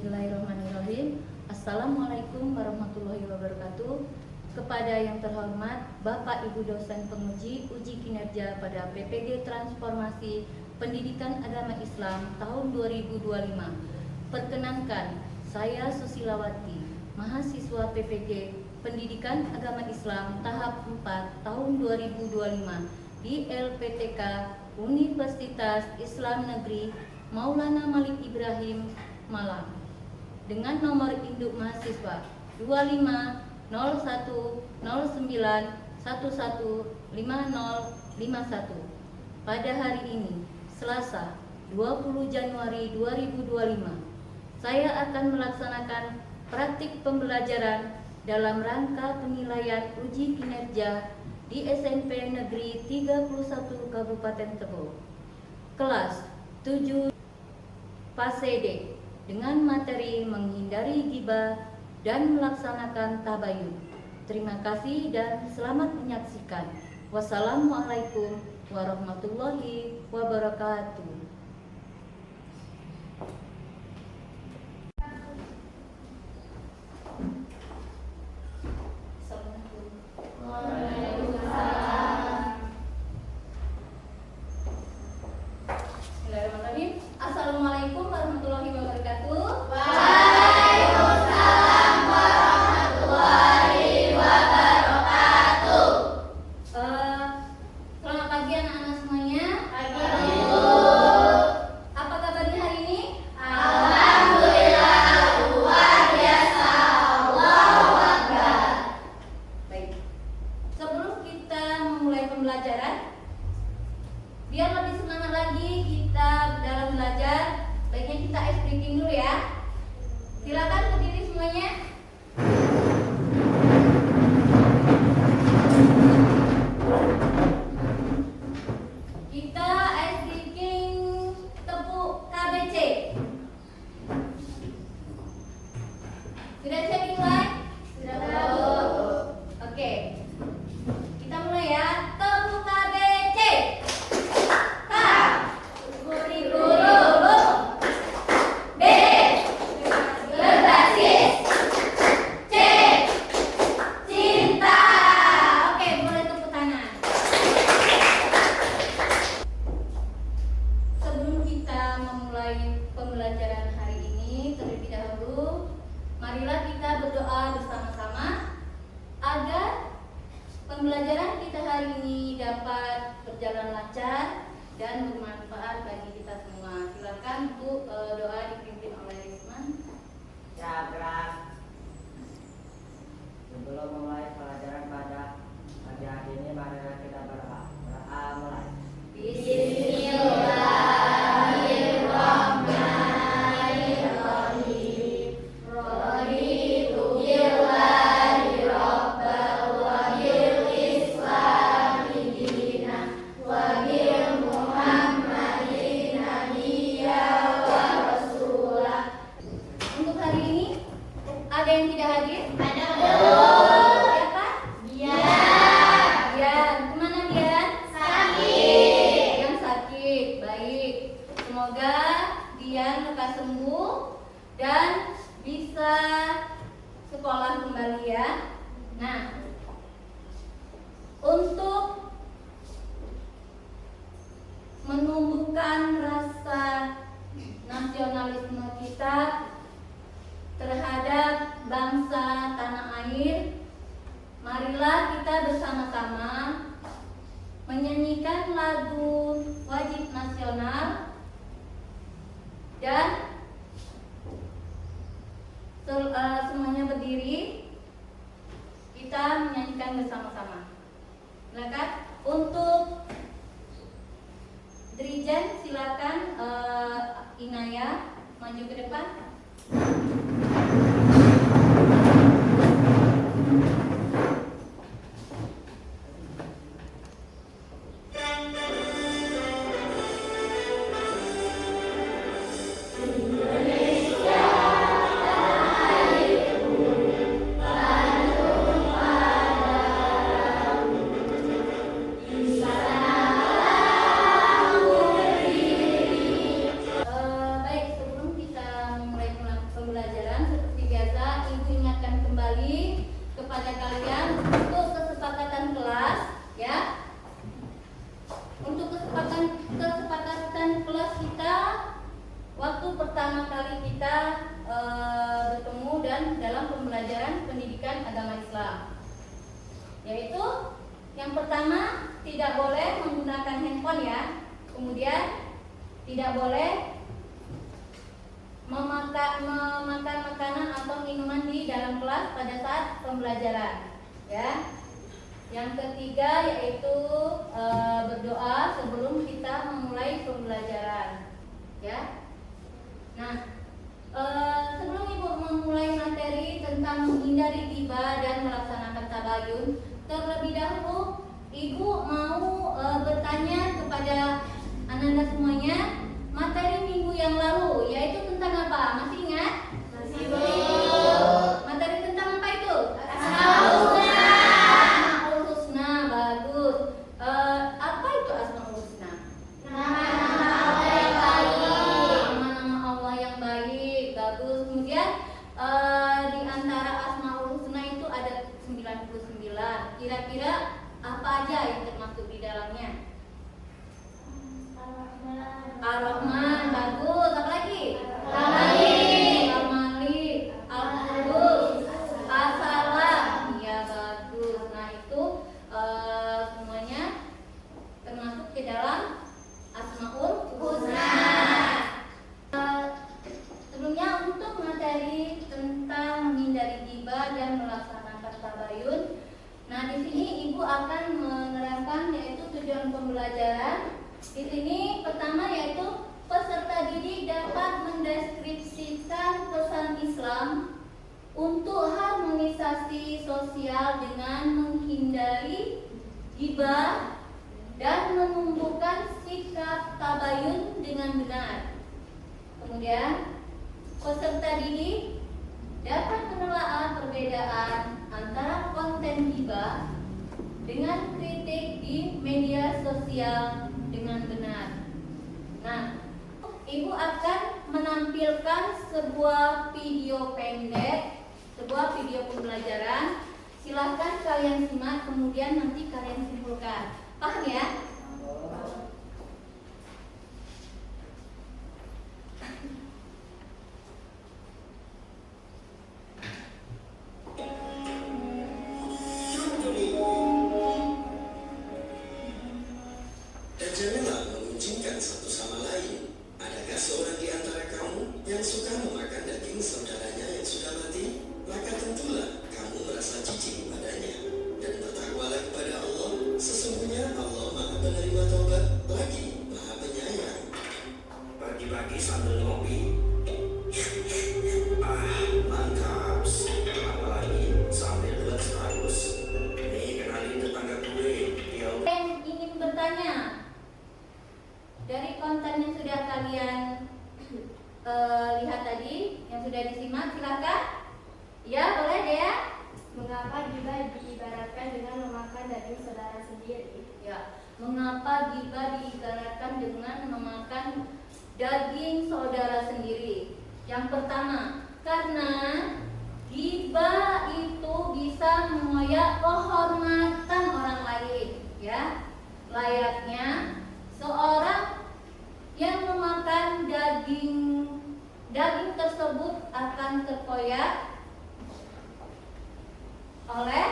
Bismillahirrahmanirrahim. Assalamualaikum warahmatullahi wabarakatuh. Kepada yang terhormat Bapak Ibu dosen penguji uji kinerja pada PPG Transformasi Pendidikan Agama Islam tahun 2025. Perkenankan, saya Susilawati, mahasiswa PPG Pendidikan Agama Islam tahap 4 tahun 2025 di LPTK Universitas Islam Negeri Maulana Malik Ibrahim, Malang, dengan nomor induk mahasiswa 250109115051 pada hari ini, Selasa 20 Januari 2025. Saya akan melaksanakan praktik pembelajaran dalam rangka penilaian uji kinerja di SMP Negeri 31 Kabupaten Tebo, kelas 7 Fase D, dengan materi menghindari ghibah dan melaksanakan tabayun. Terima kasih dan selamat menyaksikan. Wassalamualaikum warahmatullahi wabarakatuh. Assalamualaikum warahmatullahi wabarakatuh. Waalaikumsalam warahmatullahi wabarakatuh. Selamat pagi anak-anak semuanya. Pagi. Apa kabarnya hari ini? Alhamdulillah, luar biasa. Allahu Akbar. Baik. Sebelum kita memulai pembelajaran, biar lebih semangat lagi kita dalam belajar, baiknya kita ice breaking dulu ya. Silakan berdiri semuanya. Kita ice breaking tepuk KBC. Sudah siap dimulai? Sudah. Oke. Kita mulai ya. Tepuk KBC. K. Kurikulum. B. Berbasis. C. Cinta. Oke, boleh tepuk tangan. Sebelum kita memulai pembelajaran hari ini, terlebih dahulu marilah kita berdoa bersama-sama agar pembelajaran kita hari ini dapat berjalan lancar dan bermanfaat bagi kita semua. Silakan untuk doa dipimpin oleh Risman. Cabrak. Sebelum mulai pelajaran pada pagi hari ini, marilah kita berdoa. Berdoa mulai. Bismillahirrahmanirrahim. Raditu billahi rabban wa bil islami dinan wa bil muhammadin nabiyya wa rasulah. Untuk hari ini ada yang tidak hadir? Ada. Siapa? Dian. Dian. Kemana Dian? Sakit. Yang sakit. Baik. Semoga Dian lekas sembuh dan bisa sekolah kembali ya. Nah, untuk menumbuhkan rasa nasionalisme kita terhadap bangsa tanah air, marilah kita bersama-sama menyanyikan lagu wajib nasional dan semuanya berdiri, kita menyanyikan bersama-sama. Silakan untuk Dirijen, silakan Inaya maju ke depan. Baik, sebelum kita memulai pembelajaran Yang pertama, tidak boleh menggunakan handphone ya. Kemudian tidak boleh memakan makanan atau minuman di dalam kelas pada saat pembelajaran ya. Yang ketiga yaitu berdoa sebelum kita memulai pembelajaran ya. Nah, sebelum Ibu memulai materi tentang menghindari ghibah dan melaksanakan tabayun, terlebih dahulu Ibu mau bertanya kepada Ananda semuanya, materi minggu yang lalu yaitu tentang apa? Masih ingat? Masih Bu. Materi tentang apa itu? Asmaul Husna, bagus. Apa itu Asmaul Husna? Nama-nama Allah yang baik. Nama-nama Allah yang baik, bagus. Kemudian di antara Asmaul Husna itu ada 99. Kira-kira apa aja yang termasuk di dalamnya? Ar-Rahman, bagus. Apa lagi? Al-Malik. Al-Malik, Al-Qudus, As-Salam. Iya, bagus. Nah, itu semuanya termasuk ke dalam Asmaul Husna. Sebelumnya untuk materi tentang menghindari ghibah dan melaksanakan tabayun. Nah, di sini Ibu akan menerangkan yaitu tujuan pembelajaran. Di sini pertama yaitu peserta didik dapat mendeskripsikan pesan Islam untuk harmonisasi sosial dengan menghindari ghibah dan menumbuhkan sikap tabayun dengan benar. Kemudian peserta didik dapat menelaah perbedaan antara konten ghibah dengan kritik di media sosial dengan benar. Nah, Ibu akan menampilkan sebuah video pendek, sebuah video pembelajaran. Silahkan kalian simak, kemudian nanti kalian simpulkan. Paham ya? Dan janganlah mengunjingkan satu sama lain. Adakah seorang di antara kamu yang suka memakan daging saudaranya yang sudah mati? Maka tentulah kamu merasa jijik padanya. Dan bertakwalah kepada Allah. Sesungguhnya Allah Maha Penerima Taubat lagi Maha Penyayang. Pagi-pagi sambil ngopi. Mantap. Apalagi sambil terus. Nih kenalin tetangga gue. Dia Yang ingin bertanya dari konten yang sudah kalian lihat tadi, yang sudah disimak, silakan. Ya, boleh Dea. Mengapa ghibah diibaratkan dengan memakan daging saudara sendiri? Ya, mengapa ghibah diibaratkan dengan memakan daging saudara sendiri? Yang pertama, karena ghibah itu bisa mengoyak kehormatan orang lain, ya. Layaknya seorang yang memakan daging tersebut akan terkoyak oleh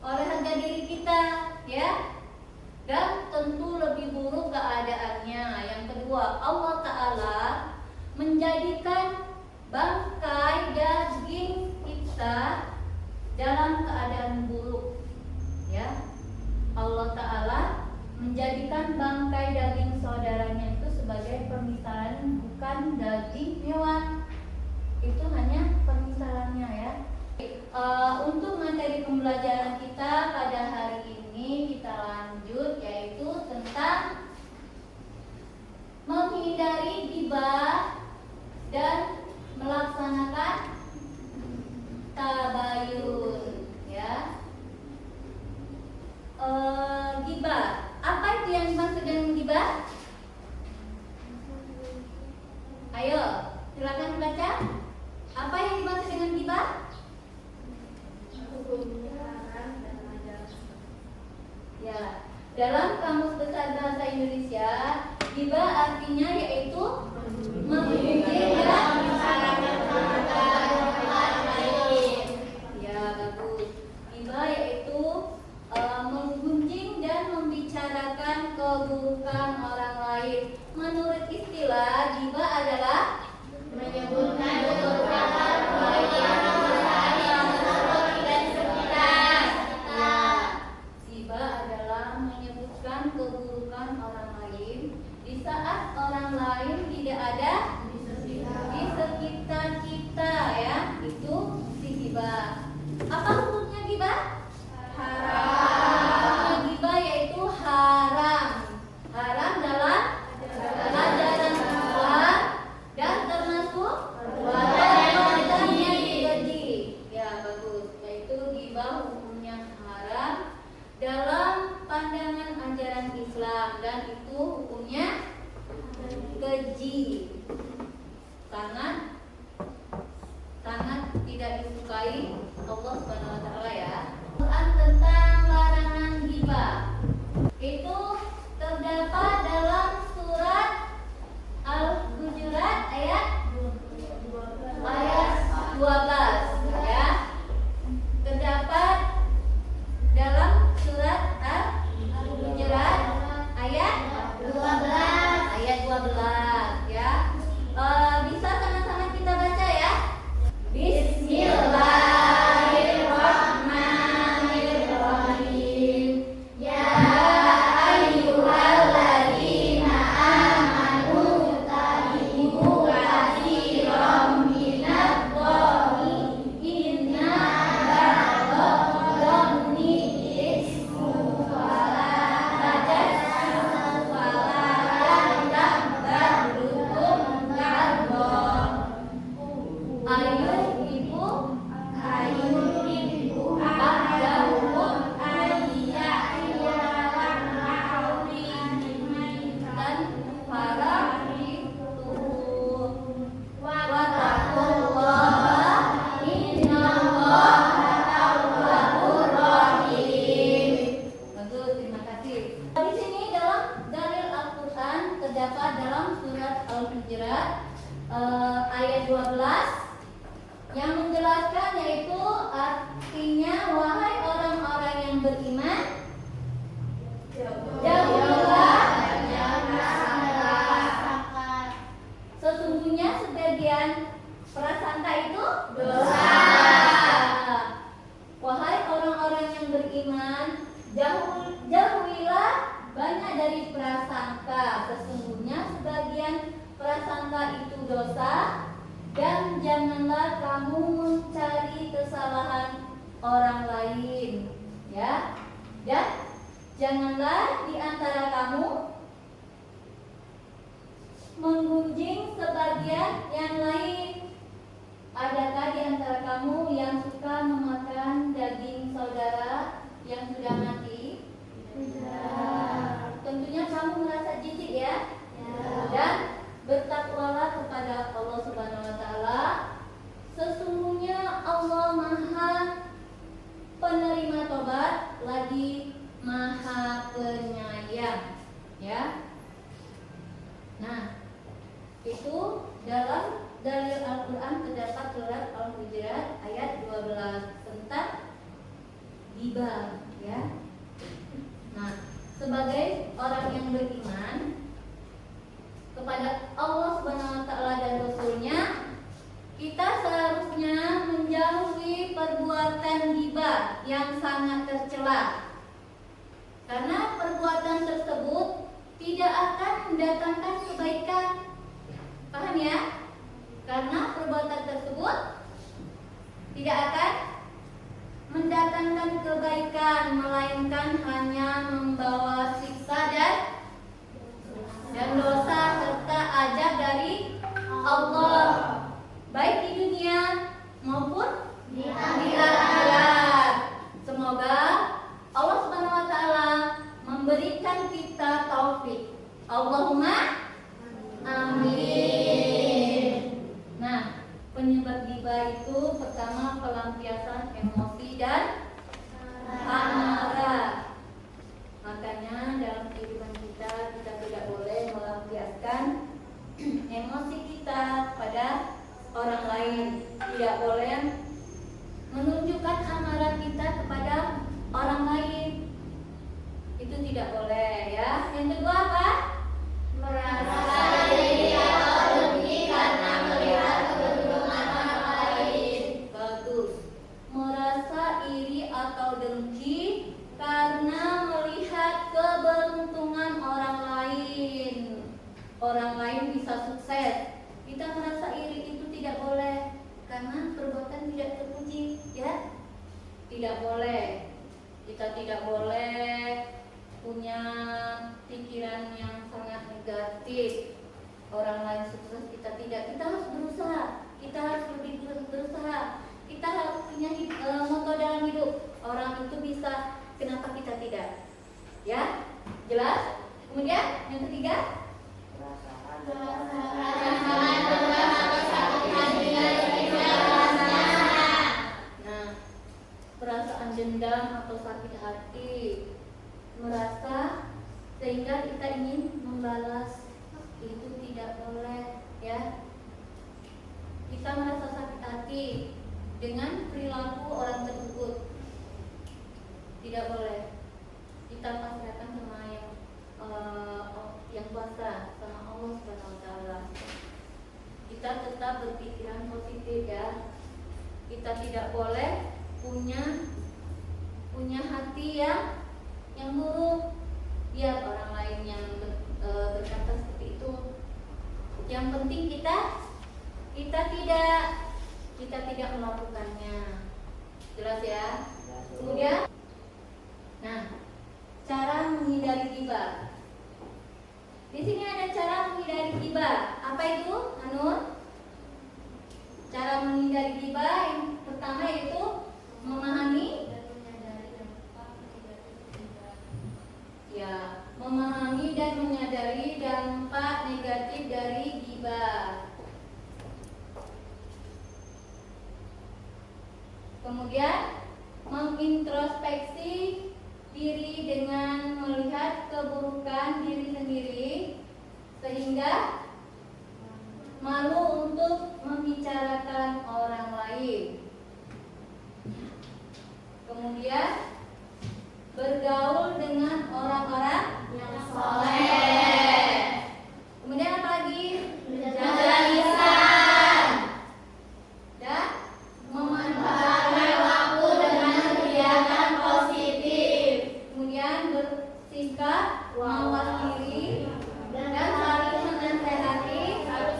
harga diri kita, ya, dan tentu lebih buruk keadaannya. Yang kedua, Allah Ta'ala menjadikan bangkai daging kita dalam keadaan buruk, ya. Allah Ta'ala menjadikan bangkai daging saudaranya itu sebagai permisalan, bukan daging hewan. Itu hanya permisalannya, ya. Untuk materi pembelajaran kita pada hari ini kita lanjut, yaitu tentang menghindari ghibah dan melaksanakan tabayun, ya. Ghibah, apa itu yang dimaksud dengan ghibah? Ayo, silakan baca. Apa yang dimaksud dengan ghibah? Ya, dalam Kamus Besar Bahasa Indonesia, ghibah artinya yaitu mempunyai dan mensalahkan orang lain. Ya, bagus. Ghibah yaitu keburukan orang lain. Menurut istilah, ghibah adalah Menyebutkan keburukan orang lain yang dan sekitar. Ghibah adalah menyebutkan keburukan orang lain di saat orang lain tidak ada di sekitar kita, ya. Itu si ghibah. Apa hukumnya ghibah? Haram. Ghibah yaitu haram. Haram dalam ajaran Islam dan termasuk perbuatan yang keji. Ya, bagus. Yaitu ghibah hukumnya haram dalam pandangan ajaran Islam dan itu hukumnya keji. Sangat tidak disukai Allah Subhanahu wa taala, ya. Quran tentang larangan ghibah itu terdapat dalam surat Al-Hujurat ayat 12, ya. Terdapat dalam surat Al-Hujurat ayat 12, ya. Bisa sama-sama kita baca, ya. Bismillahirrahmanirrahim. Ya ayyuhalladzina amanu tabi'u katsiran minadh-dhani inna ba'dadh-dhanni ismun fala tajassasu wala yaghtab ba'dukum ba'dhan. Ayuhibbu ahdahukum dan para wattaqullaha innallaha tawwabur rahim. Bagus, terima kasih. Di sini dalam dalil Al-Qur'an terdapat dalam surat Al-Hujurat ayat 12 yang menjelaskan, yaitu artinya, wahai orang-orang yang beriman, jauhilah sesungguhnya sebagian prasangka itu dosa. Wahai orang-orang yang beriman, jauhilah banyak dari prasangka, sesungguhnya sebagian prasangka itu dosa. Dan janganlah kamu mencari kesalahan orang lain, ya. Dan janganlah di antara kamu menggunjing sebagian yang lain. Adakah di antara kamu yang suka memakan daging saudara yang sudah mati? Tentunya kamu merasa jijik, ya. Dan bertakwalah kepada Allah Subhanahu wa taala. Sesungguhnya Allah Maha penerima tobat lagi Maha penyayang, ya. Nah, itu dalam dalil Al-Qur'an terdapat surat Al-Hujurat ayat 12 tentang ghibah, ya. Nah, sebagai orang yang beriman kepada Allah Subhanahu wa taala dan Rasul-Nya, kita seharusnya menjauhi perbuatan ghibah yang sangat tercela. Karena perbuatan tersebut tidak akan mendatangkan kebaikan. Paham, ya? Karena perbuatan tersebut tidak akan mendatangkan kebaikan, melainkan hanya membawa siksa dan dosa serta azab dari Allah, baik di dunia maupun di akhirat. Semoga Allah Subhanahu wa taala memberikan kita taufik. Allahumma amin. Nah, penyebab ghibah itu pertama pelampiasan emosi dan amarah. Makanya dalam kehidupan kita tidak boleh melampiaskan emosi kita pada orang lain. Tidak boleh menunjukkan amarah kita kepada orang lain. Itu tidak boleh, ya. Yang kedua apa? karena perbuatan tidak terpuji, ya. Tidak boleh. Kita tidak boleh punya pikiran yang sangat negatif. Orang lain sukses, kita tidak. Kita harus berusaha. Kita harus lebih berusaha. Kita harus punya moto dalam hidup. Orang itu bisa, kenapa kita tidak? Ya, jelas? Kemudian yang ketiga, nah, perasaan dendam atau sakit hati, merasa sehingga kita ingin membalas, itu tidak boleh, ya. Kita merasa sakit hati dengan perilaku orang tersebut, tidak boleh. Kita pasrahkan sama yang kuasa, sama Allah Subhanahu wa taala. Kita tetap berpikiran positif, ya. Kita tidak boleh punya hati yang buruk. Biar orang lain yang berkata seperti itu. Yang penting kita tidak melakukannya. Jelas, ya? Kemudian, nah, cara menghindari ghibah. Di sini ada cara menghindari ghibah. Apa itu, Anur? Cara menghindari ghibah yang pertama yaitu memahami dan menyadari dampak negatif ghibah. Ya, memahami dan menyadari dampak negatif dari ghibah. Kemudian mengintrospeksi diri dengan melihat keburukan diri sendiri sehingga malu untuk membicarakan orang lain. Kemudian bergaul dengan orang-orang yang soleh. Kemudian apa lagi? Menjaga lisan dan memanfaatkan waktu dengan kegiatan positif. Kemudian bersikap mawas diri dan saling menasehati satu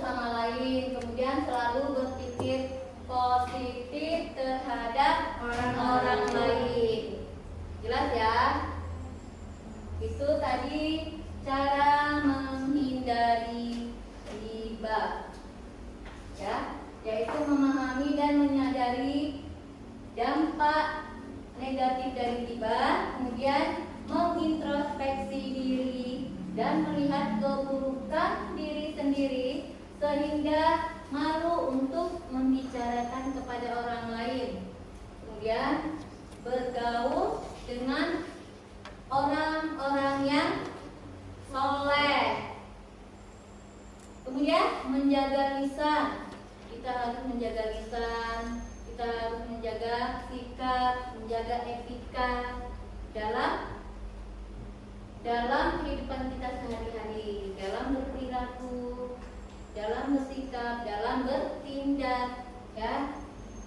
sama lain. Kemudian selalu berpikir positif terhadap orang lain. Jelas, ya? Itu tadi cara menghindari ghibah, ya, yaitu memahami dan menyadari dampak negatif dari ghibah, kemudian mengintrospeksi diri dan melihat keburukan diri sendiri sehingga malu untuk membicarakan kepada orang lain. Kemudian bergaul dengan orang-orang yang soleh. Kemudian menjaga lisan. Kita harus menjaga lisan, kita harus menjaga sikap, menjaga etika dalam kehidupan kita sehari-hari, dalam berperilaku, dalam bersikap, dalam bertindak, ya.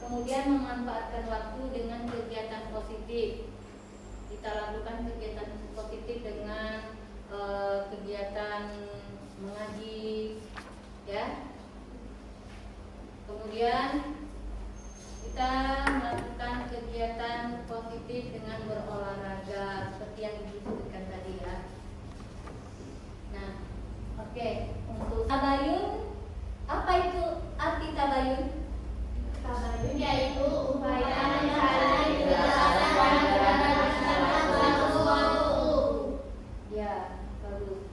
Kemudian memanfaatkan waktu dengan kegiatan positif. Kita lakukan kegiatan positif dengan kegiatan mengaji, ya. Kemudian kita melakukan kegiatan positif dengan berolahraga seperti yang disebutkan tadi, ya. Nah, oke. Untuk tabayun, apa itu arti tabayun? Tabayun yaitu upaya mencari kejelasan dalam sesuatu. Ya, bagus.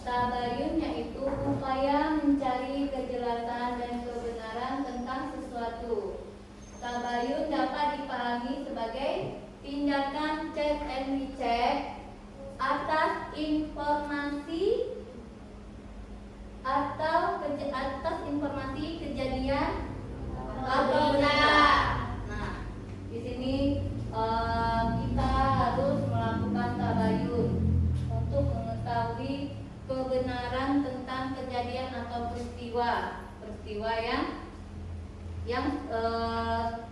Tabayun yaitu upaya mencari kejelasan dan kebenaran tentang sesuatu. Tabayun dapat dipahami sebagai tindakan cek and recheck atas informasi kejadian atau tidak. Nah, di sini kita harus melakukan tabayun untuk mengetahui kebenaran tentang kejadian atau peristiwa yang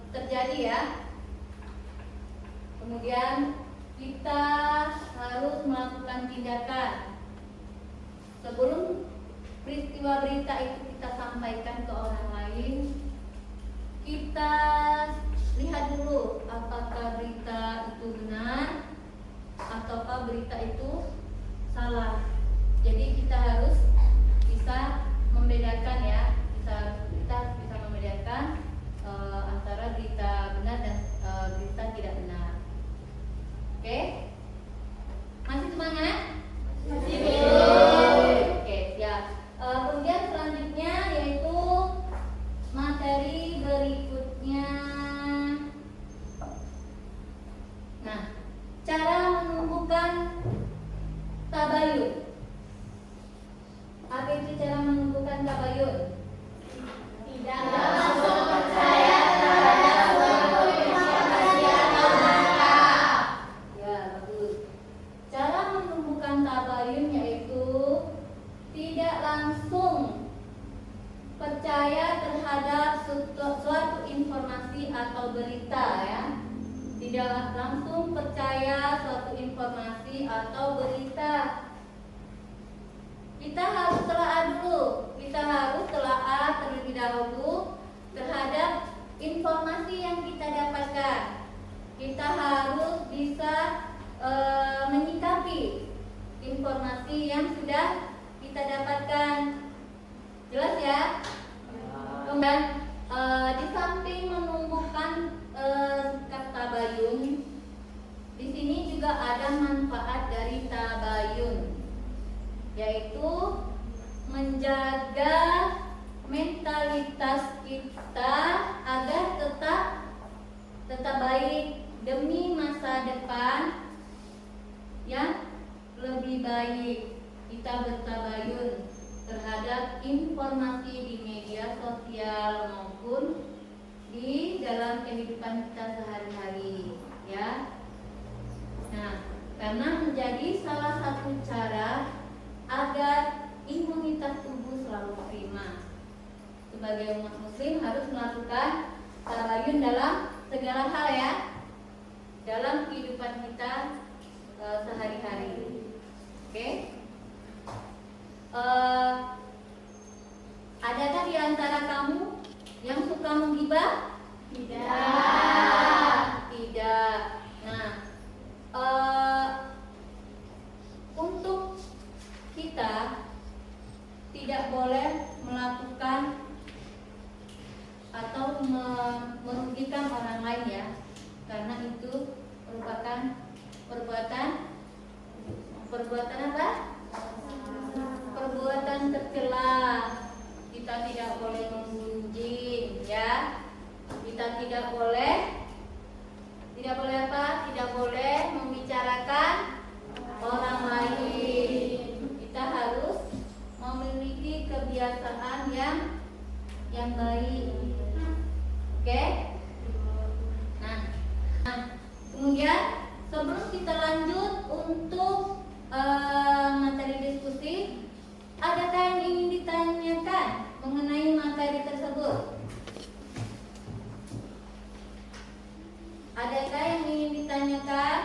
terjadi, ya. Kemudian kita harus melakukan tindakan sebelum peristiwa berita itu kita sampaikan ke orang lain, kita lihat dulu apakah berita itu benar ataukah berita itu salah. Jadi kita harus bisa membedakan ya, kita bisa membedakan antara berita benar dan berita tidak benar. Oke? Masih semangat? Masih. Oke, siap. Kemudian selanjutnya yaitu materi berikutnya. Nah, cara menumbuhkan tabayun. Apa itu cara menumbuhkan tabayun? Tidak langsung percaya terhadap suatu informasi atau data. Ya, bagus. Cara menumbuhkan tabayun yaitu tidak langsung percaya terhadap suatu informasi atau berita ya. Tidak langsung percaya suatu informasi atau berita. Kita harus telaah dulu. Kita harus telaah terlebih dahulu terhadap informasi yang kita dapatkan. Kita harus bisa menyikapi informasi yang sudah kita dapatkan. Jelas ya? Kemudian di samping menumbuhkan sikap tabayun, di sini juga ada manfaat dari tabayun, yaitu menjaga mentalitas kita agar tetap baik demi masa depan yang lebih baik. Kita bertabayun terhadap informasi di media sosial maupun di dalam kehidupan kita sehari-hari ya. Nah, karena menjadi salah satu cara agar imunitas tubuh selalu prima. Sebagai umat muslim harus melakukan tabayun dalam segala hal ya, dalam kehidupan kita sehari-hari. Oke? Adakah di antara kamu yang suka menggibah? Tidak. Tidak. Nah, untuk kita tidak boleh melakukan atau merugikan orang lain ya, karena itu merupakan perbuatan apa? Perbuatan tercela. Kita tidak boleh menggunjing ya. Kita tidak boleh apa? Tidak boleh membicarakan orang lain. Kita harus memiliki kebiasaan yang baik. Oke? Nah, kemudian sebelum kita lanjut untuk materi diskusi, adakah yang ingin ditanyakan mengenai materi tersebut? Adakah yang ingin ditanyakan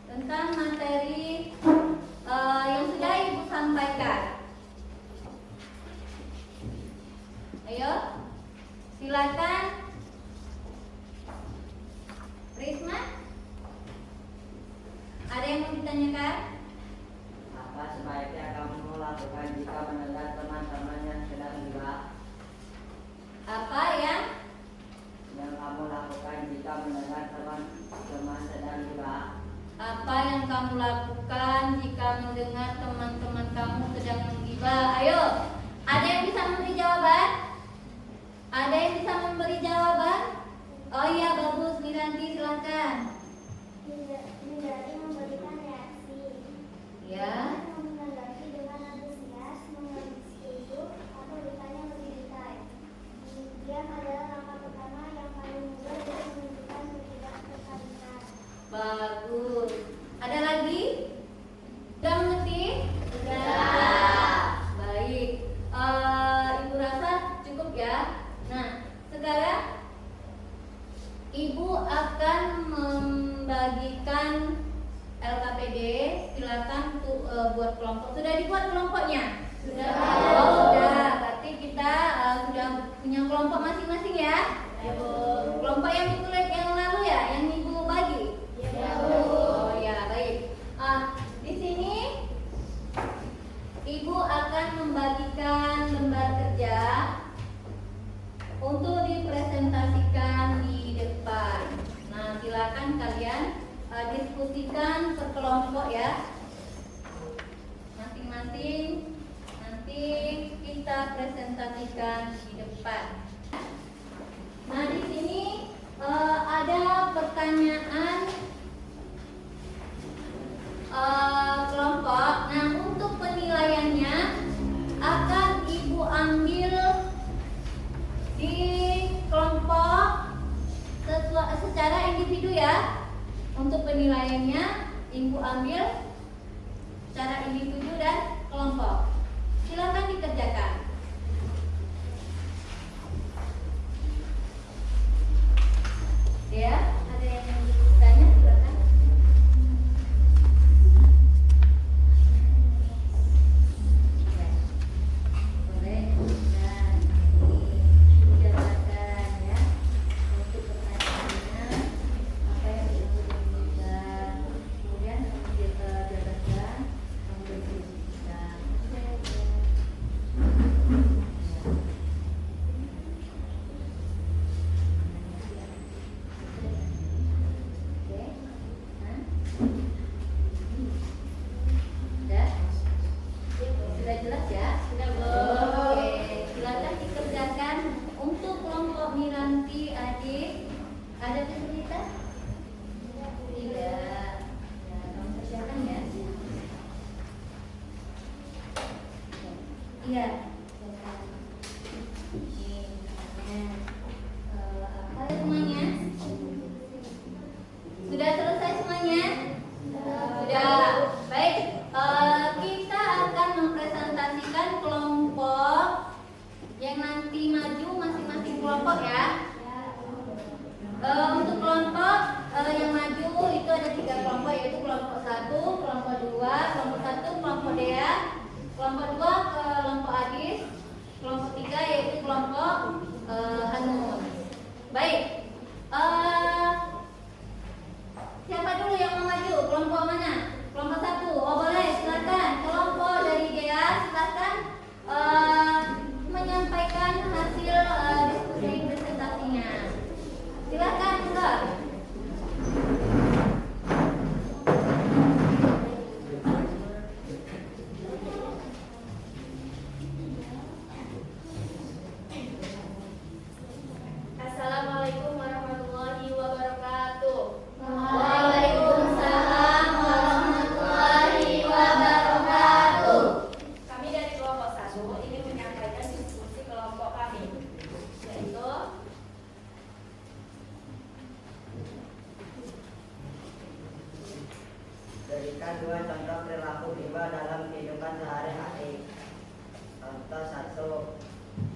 tentang materi yang sudah Ibu sampaikan? Ayo, silakan. Risma, ada yang mau ditanyakan? Apa sebaiknya kamu lakukan jika mendengar teman-teman yang sedang gibah? Apa yang Kamu lakukan jika mendengar teman-teman sedang gibah? Apa yang kamu lakukan jika mendengar teman-teman kamu sedang menggibah? Ayo, ada yang bisa memberi jawaban? Ada yang bisa memberi jawaban? Oh iya, bagus, Miranti silakan. Menjadi memberikan reaksi. Ya. Menanggapi dengan antusias, setuju atau ditanya lebih detail. Diam adalah langkah pertama yang paling mudah untuk menunjukkan ketidaktertarikan. Bagus. Ada lagi? Sudah mengerti? Sudah. Baik. Ibu rasa cukup ya. Nah, sekarang Ibu akan membagikan LKPD. Silakan buat kelompok. Sudah dibuat kelompoknya? Sudah. Oh, sudah. Berarti kita sudah punya kelompok masing-masing ya? Ya, Bu. Kelompok yang minggu yang lalu ya, yang minggu pagi? Ya, Bu. Oh ya, baik. Di sini Ibu akan membagikan lembar kerja untuk dipresentasikan di depan. Nah, silakan kalian diskusikan per kelompok ya. Masing-masing nanti kita presentasikan di depan. Nah, di sini ada pertanyaan kelompok. Nah, untuk penilaiannya akan Ibu ambil di kelompok secara individu ya. Untuk penilaiannya Ibu ambil secara individu dan kelompok. Silakan dikerjakan. Ya, ada yang bertanya silakan. Boleh. Nah, dikerjakan ya. Untuk pertanyaannya apa yang Ibu inginkan. Kemudian kamu jabarkan, kamu berdiskusikan. Oke. Nah. Sudah jelas ya? Sudah, Bu. Oke, silakan dikerjakan untuk kelompok Miranti adik. Ada kesulitan? Tidak. Ya, kamu kerjakan ya. Iya. Apa semuanya? Sudah selesai semuanya? Sudah. Baik. Kita akan mempresentasikan kelompok yang nanti maju masing-masing kelompok ya. Untuk kelompok yang maju itu ada 3 kelompok, yaitu kelompok 1, kelompok 2, kelompok 1 kelompok Dea, kelompok 2 kelompok Adis, kelompok 3 yaitu kelompok Hanun. Baik. Siapa dulu yang mau maju? Kelompok mana? Kelompok 1. Oh, boleh, silakan. Kelompok dari Dea, silakan menyampaikan hasil diskusi presentasinya. Silakan, enggak? Assalamualaikum warahmatullahi wabarakatuh. Waalaikumsalam warahmatullahi wabarakatuh. Kami dari kelompok 1 ingin menyampaikan diskusi kelompok kami, yaitu Berikan 2 contoh perilaku riba dalam kehidupan sehari-hari. Contoh 1,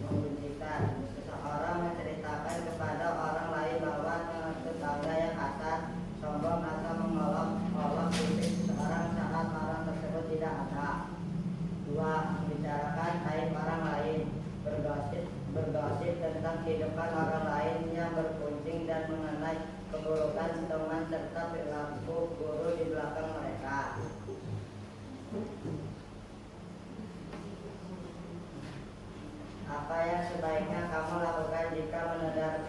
menguncikan. Seseorang menceritakan kepada orang lain bahwa tetangga yang kasar, sombong atau mengolok-olok tipis seseorang saat orang tersebut tidak ada. 2, membicarakan aib orang lain. Bergosip tentang kehidupan orang lain yang berkuncing dan mengenai keburukan teman serta perilaku guru di belakang mereka. Apa yang sebaiknya kamu lakukan jika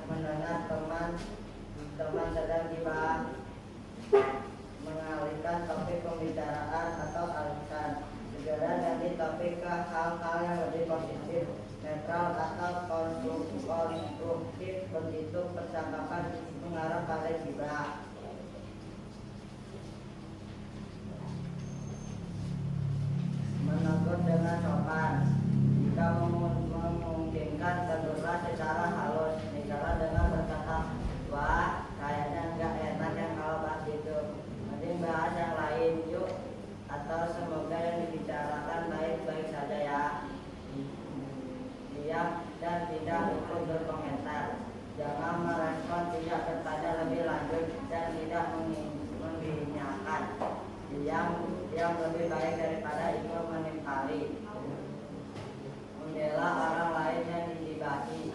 mendengar teman sedang gibah? Mengalihkan topik pembicaraan atau alihkan. Segera ganti topik ke hal-hal yang lebih positif, netral atau konstruktif. Begitu percakapan mengarah pada gibah. Menegur dengan sopan. Jika memungkinkan, tegurlah secara halus, misalnya dengan berkata, wah, kayaknya nggak enak yang kalau bahas itu, mending bahas yang lain yuk, atau semoga yang dibicarakan baik-baik saja ya. Diam dan tidak ikut berkomentar. Jangan merespon, tidak bertanya lebih lanjut, dan tidak membingungkan. Diam lebih baik daripada ikut menimpali. adalah orang lain yang digibahi.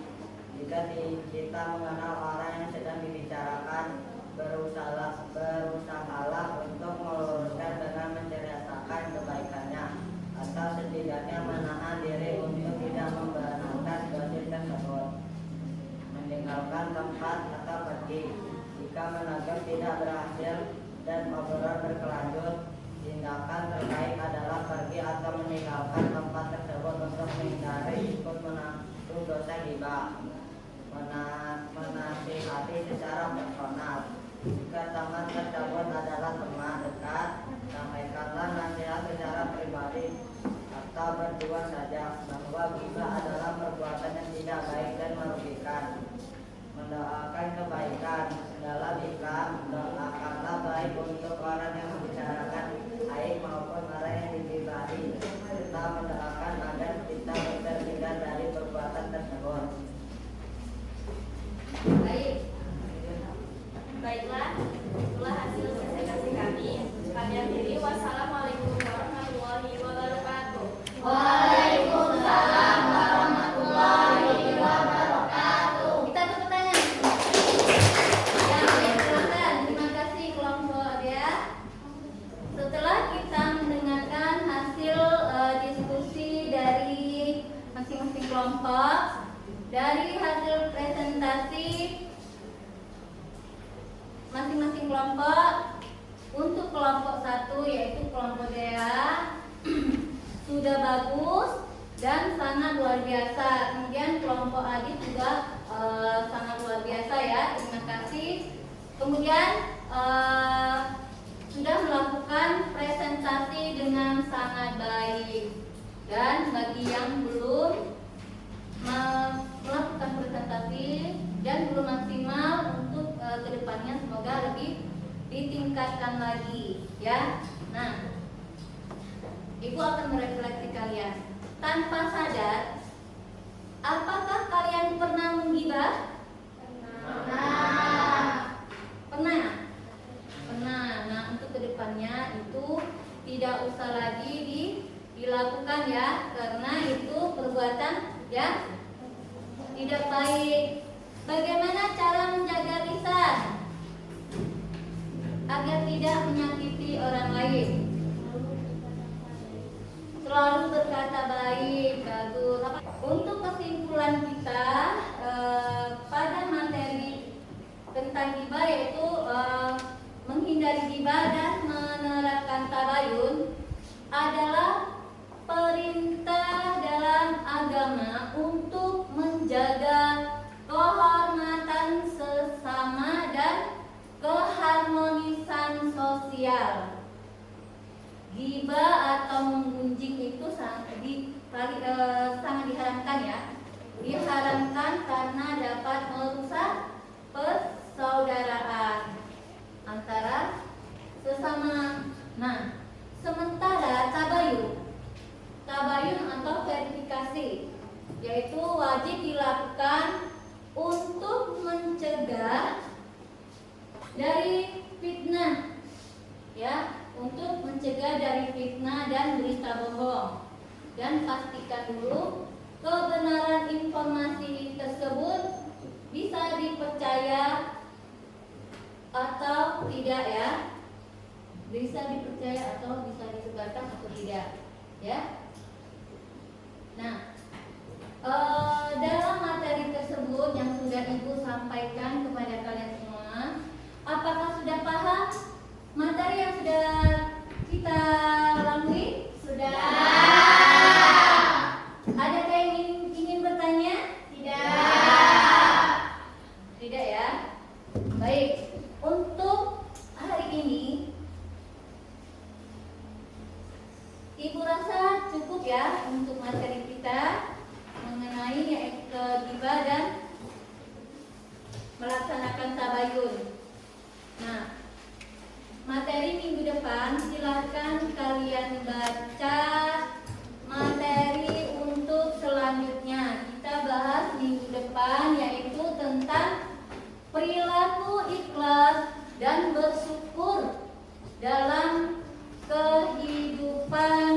Jika kita mengenal orang yang sedang dibicarakan, berusahalah untuk meluruskan dengan menceritakan kebaikannya, atau setidaknya menahan diri untuk tidak membenarkan gosip tersebut. Meninggalkan tempat atau pergi. Jika menegur tidak berhasil dan obrolan berkelanjut, tindakan terbaik adalah pergi atau meninggalkan tempat tersebut untuk menghindari ikut menanggung dosa ghibah. Menasihati secara personal. Jika teman tersebut adalah teman dekat, sampaikanlah nasihat secara pribadi atau berdua saja bahwa ghibah adalah perbuatan yang tidak baik dan merugikan. Mendoakan kebaikan. Dalam Islam, doakanlah baik untuk orang yang membicarakan aib maupun orang yang digibahi, serta mendoakan agar kita terhindar dari perbuatan tersebut. Baiklah, itulah hasil presentasi kami. Kami akhiri. Wassalamualaikum warahmatullahi wabarakatuh. Waalaikumsalam warahmatullahi wabarakatuh. Kita tepuk tangan. Ya, baik, silakan. Terima kasih kelompok ya. Setelah kita mendengarkan hasil diskusi dari masing-masing kelompok, dari hasil presentasi masing-masing kelompok, untuk kelompok 1 yaitu kelompok Dea sudah bagus dan sangat luar biasa. Kemudian kelompok Adit juga sangat luar biasa ya, terima kasih. Kemudian sudah melakukan presentasi dengan sangat baik. Dan bagi yang belum melakukan presentasi dan belum maksimal, untuk kedepannya semoga lebih ditingkatkan lagi ya. Nah, Ibu akan merefleksi kalian. Tanpa sadar, apakah kalian pernah menggibah? Pernah. Nah, untuk kedepannya itu tidak usah lagi dilakukan ya, karena itu perbuatan ya tidak baik. Bagaimana cara menjaga lisan agar tidak menyakiti orang lain? Selalu berkata baik, bagus. Untuk kesimpulan kita pada materi tentang ghibah, yaitu menghindari ghibah dan menerapkan tabayun, adalah perintah dalam agama untuk menjaga kehormatan sesama dan keharmonisan sosial. Ghibah atau menggunjing itu sangat diharamkan ya. Diharamkan karena dapat merusak persaudaraan antara sesama. Nah, sementara tabayun atau verifikasi, yaitu wajib dilakukan untuk mencegah dari fitnah ya, untuk mencegah dari fitnah dan berita bohong. Dan pastikan dulu kebenaran informasi tersebut bisa dipercaya atau tidak ya, bisa dipercaya atau bisa disebarkan atau tidak ya. Nah, dalam materi tersebut yang sudah Ibu sampaikan kepada kalian semua, apakah sudah paham materi yang sudah kita lalui? Sudah. Adakah yang ingin bertanya? Tidak ya. Baik, untuk hari ini Ibu rasa cukup ya untuk materi kita mengenai yaitu ghibah dan melaksanakan tabayun. Nah, materi minggu depan silahkan kalian baca materi untuk selanjutnya. Kita bahas minggu depan yaitu tentang perilaku ikhlas dan bersyukur dalam kehidupan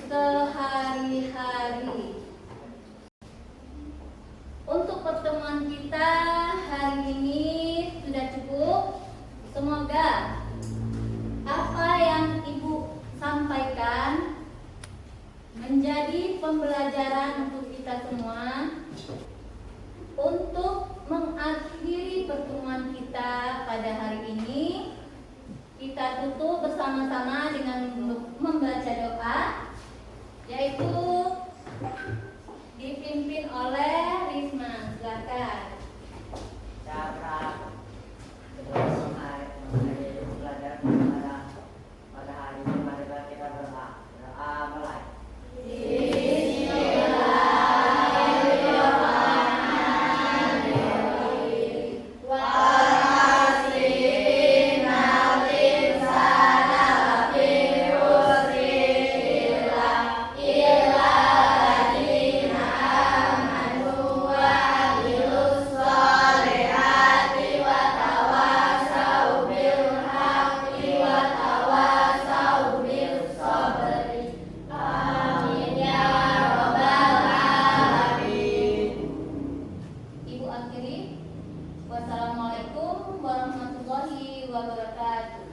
sehari-hari. pembelajaran untuk kita semua. Untuk mengakhiri pertemuan kita pada hari ini, kita tutup bersama-sama dengan membaca doa, yaitu dipimpin oleh Risma. Silakan. Belajar pada hari ini, marilah kita berdoa. Doa mulai. Ibu akhiri. Wassalamualaikum warahmatullahi wabarakatuh.